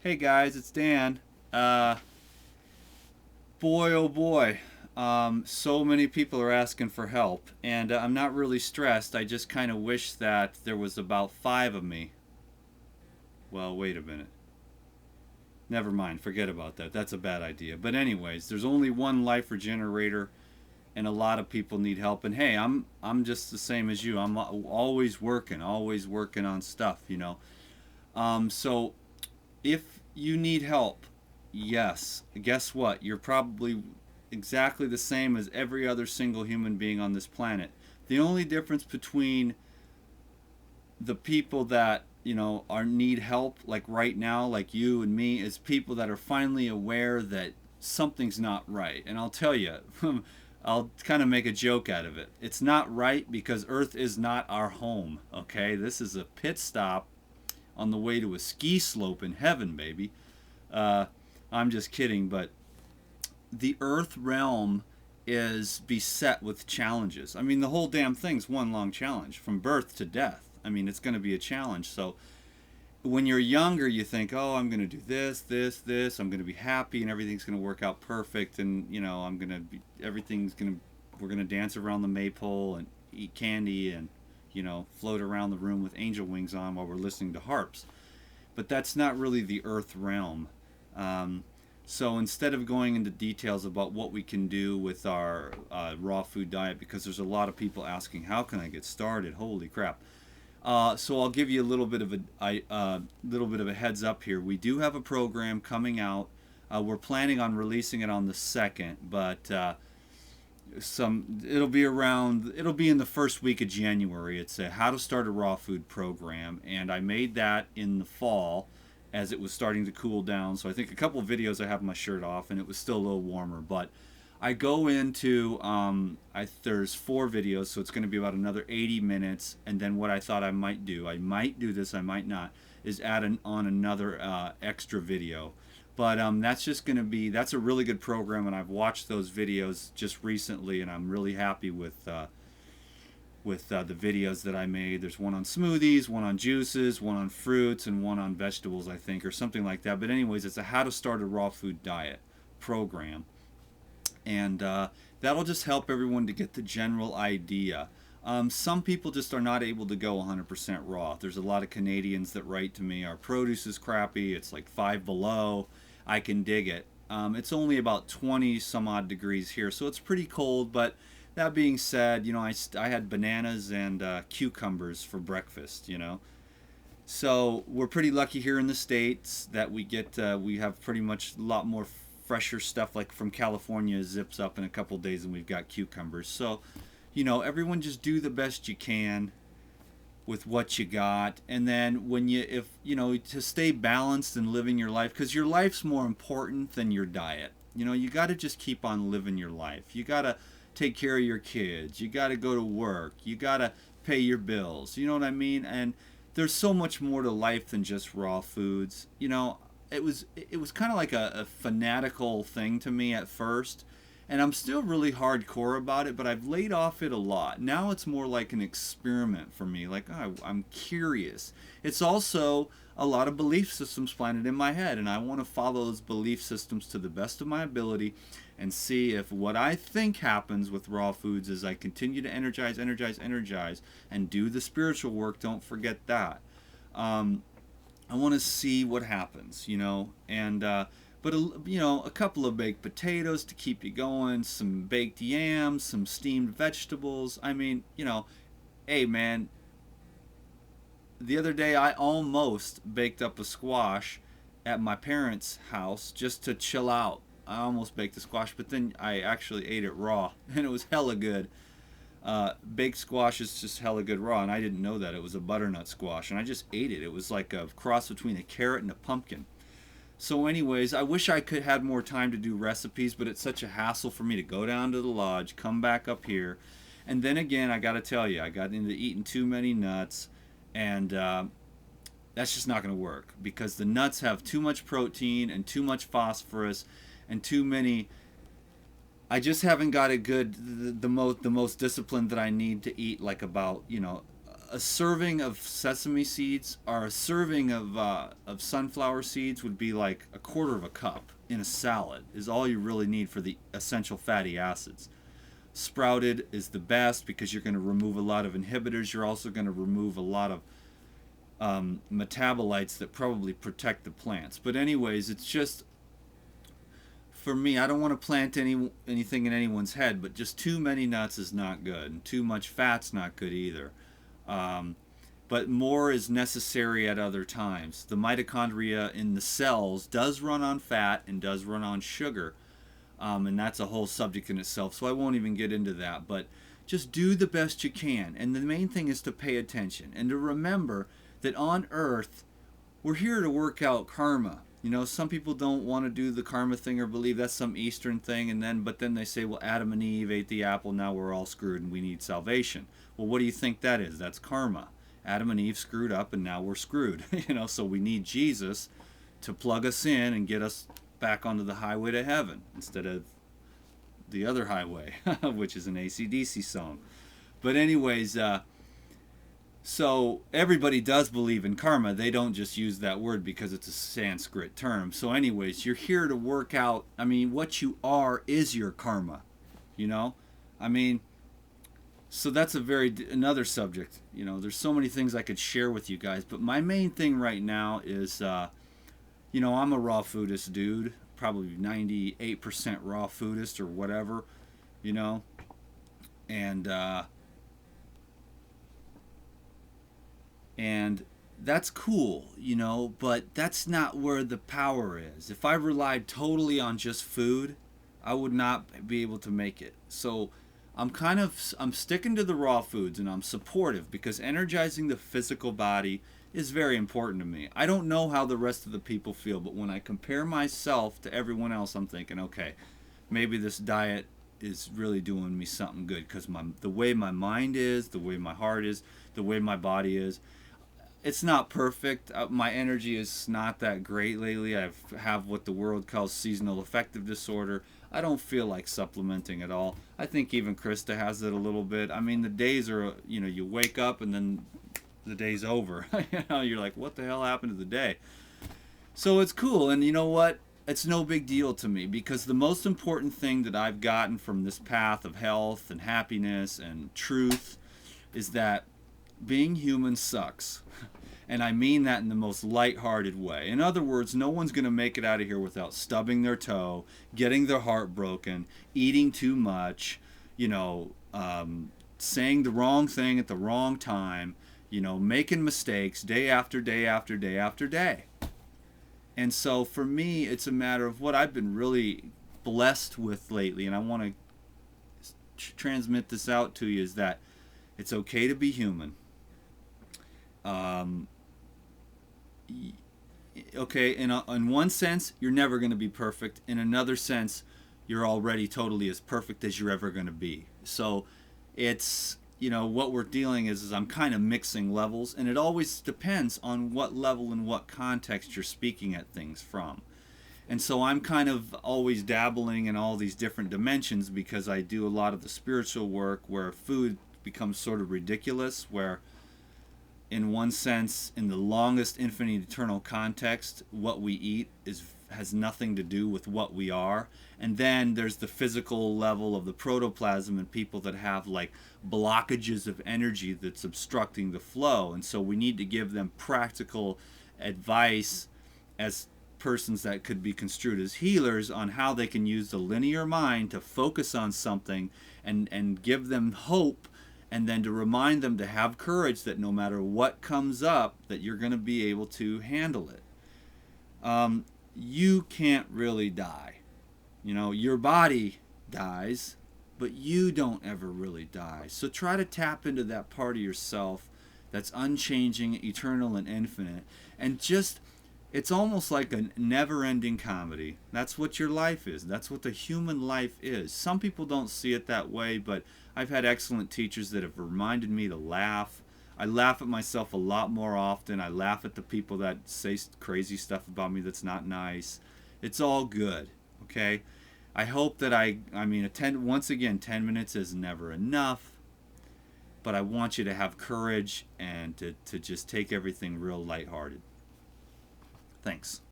Hey guys, it's Dan. Uh, Boy, oh boy, so many people are asking for help, and I'm not really stressed. I just kind of wish that there was about five of me. Well, wait a minute. Never mind. Forget about that. That's a bad idea. But anyways, there's only one life regenerator, and a lot of people need help. And hey, I'm just the same as you. I'm always working on stuff. So if you need help, yes, guess what? You're probably exactly the same as every other single human being on this planet. The only difference between the people that are need help like right now, like you and me, is people that are finally aware that something's not right. And I'll tell you, I'll kind of make a joke out of it. It's not right because Earth is not our home. Okay, this is a pit stop on the way to a ski slope in heaven, baby. Uh, I'm just kidding, but the Earth realm is beset with challenges. I mean, the whole damn thing's one long challenge from birth to death. I mean, it's going to be a challenge. So when you're younger, you think, oh, I'm going to do this. I'm going to be happy and everything's going to work out perfect. And, I'm going to be, we're going to dance around the maypole and eat candy and, float around the room with angel wings on while we're listening to harps. But that's not really the Earth realm. Um, so instead of going into details about what we can do with our raw food diet, because there's a lot of people asking, how can I get started? Holy crap! So I'll give you a little bit of a heads up here. We do have a program coming out. We're planning on releasing it on the second, but it'll be in the first week of January. It's a how to start a raw food program, and I made that in the fall as it was starting to cool down. So I think a couple of videos I have my shirt off and it was still a little warmer, but I go into there's four videos, so it's going to be about another 80 minutes. And then what I thought I might do this, I might not, is on another extra video. But that's a really good program, and I've watched those videos just recently, and I'm really happy with the videos that I made. There's one on smoothies, one on juices, one on fruits, and one on vegetables, I think, or something like that. But anyways, it's a how to start a raw food diet program, and that'll just help everyone to get the general idea. Some people just are not able to go 100% raw. There's a lot of Canadians that write to me, our produce is crappy, it's like 5 below. I can dig it. It's only about 20 some odd degrees here, so it's pretty cold, but that being said, I had bananas and cucumbers for breakfast. So we're pretty lucky here in the States that we have pretty much a lot more fresher stuff, like from California zips up in a couple days and we've got cucumbers. So, everyone just do the best you can with what you got. And then if, to stay balanced and living your life, because your life's more important than your diet. You got to just keep on living your life. You got to take care of your kids. You got to go to work. You got to pay your bills. You know what I mean? And there's so much more to life than just raw foods. It was kind of like a fanatical thing to me at first, and I'm still really hardcore about it, but I've laid off it a lot. Now it's more like an experiment for me. Like, oh, I'm curious. It's also a lot of belief systems planted in my head, and I want to follow those belief systems to the best of my ability and see if what I think happens with raw foods is I continue to energize, and do the spiritual work. Don't forget that. Um, I want to see what happens, and but a couple of baked potatoes to keep you going, some baked yams, some steamed vegetables. I mean, hey man, the other day I almost baked up a squash at my parents' house just to chill out. I almost baked a squash, but then I actually ate it raw, and it was hella good. Baked squash is just hella good raw, and I didn't know that. It was a butternut squash, and I just ate it. It was like a cross between a carrot and a pumpkin. So, anyways, I wish I could have more time to do recipes, but it's such a hassle for me to go down to the lodge, come back up here, and then again, I got to tell you, I got into eating too many nuts, and that's just not going to work because the nuts have too much protein and too much phosphorus and too many. I just haven't got a good the most discipline that I need to eat like about a serving of sesame seeds or a serving of sunflower seeds would be like a quarter of a cup in a salad is all you really need for the essential fatty acids. Sprouted is the best because you're going to remove a lot of inhibitors. You're also going to remove a lot of metabolites that probably protect the plants. But anyways, it's just, for me, I don't want to plant anything in anyone's head, but just too many nuts is not good, and too much fat's not good either. But more is necessary at other times. The mitochondria in the cells does run on fat and does run on sugar, and that's a whole subject in itself, so I won't even get into that. But just do the best you can, and the main thing is to pay attention and to remember that on Earth, we're here to work out karma. You know, some people don't want to do the karma thing or believe that's some Eastern thing, but then they say, well, Adam and Eve ate the apple, now we're all screwed and we need salvation. Well, what do you think that is? That's karma. Adam and Eve screwed up and now we're screwed. So we need Jesus to plug us in and get us back onto the highway to heaven instead of the other highway, which is an AC/DC song. But anyways, so everybody does believe in karma. They don't just use that word because it's a Sanskrit term. So anyways, you're here to work out, what you are is your karma, so that's another subject. There's so many things I could share with you guys, but my main thing right now is, I'm a raw foodist dude, probably 98% raw foodist or whatever, and that's cool, but that's not where the power is. If I relied totally on just food, I would not be able to make it. So I'm sticking to the raw foods, and I'm supportive because energizing the physical body is very important to me. I don't know how the rest of the people feel, but when I compare myself to everyone else, I'm thinking, okay, maybe this diet is really doing me something good because the way my mind is, the way my heart is, the way my body is, it's not perfect. My energy is not that great lately. I have what the world calls seasonal affective disorder. I don't feel like supplementing at all. I think even Krista has it a little bit. The days are, you wake up and then the day's over. You're like, what the hell happened to the day? So it's cool. And you know what? It's no big deal to me because the most important thing that I've gotten from this path of health and happiness and truth is that being human sucks. And I mean that in the most lighthearted way. In other words, no one's going to make it out of here without stubbing their toe, getting their heart broken, eating too much, saying the wrong thing at the wrong time, making mistakes day after day after day after day. And so for me, it's a matter of what I've been really blessed with lately, and I want to transmit this out to you, is that it's okay to be human. Okay, in one sense, you're never going to be perfect. In another sense, you're already totally as perfect as you're ever going to be. So it's, what we're dealing is I'm kind of mixing levels, and it always depends on what level and what context you're speaking at things from. And so I'm kind of always dabbling in all these different dimensions because I do a lot of the spiritual work where food becomes sort of ridiculous, where in one sense, in the longest infinite eternal context, what we eat has nothing to do with what we are. And then there's the physical level of the protoplasm and people that have like blockages of energy that's obstructing the flow. And so we need to give them practical advice as persons that could be construed as healers on how they can use the linear mind to focus on something and give them hope, and then to remind them to have courage that no matter what comes up, that you're going to be able to handle it. You can't really die. Your body dies, but you don't ever really die. So try to tap into that part of yourself that's unchanging, eternal, and infinite. And it's almost like a never-ending comedy. That's what your life is. That's what the human life is. Some people don't see it that way, but I've had excellent teachers that have reminded me to laugh. I laugh at myself a lot more often. I laugh at the people that say crazy stuff about me that's not nice. It's all good, okay? I hope that once again, 10 minutes is never enough. but I want you to have courage and to just take everything real lighthearted. Thanks.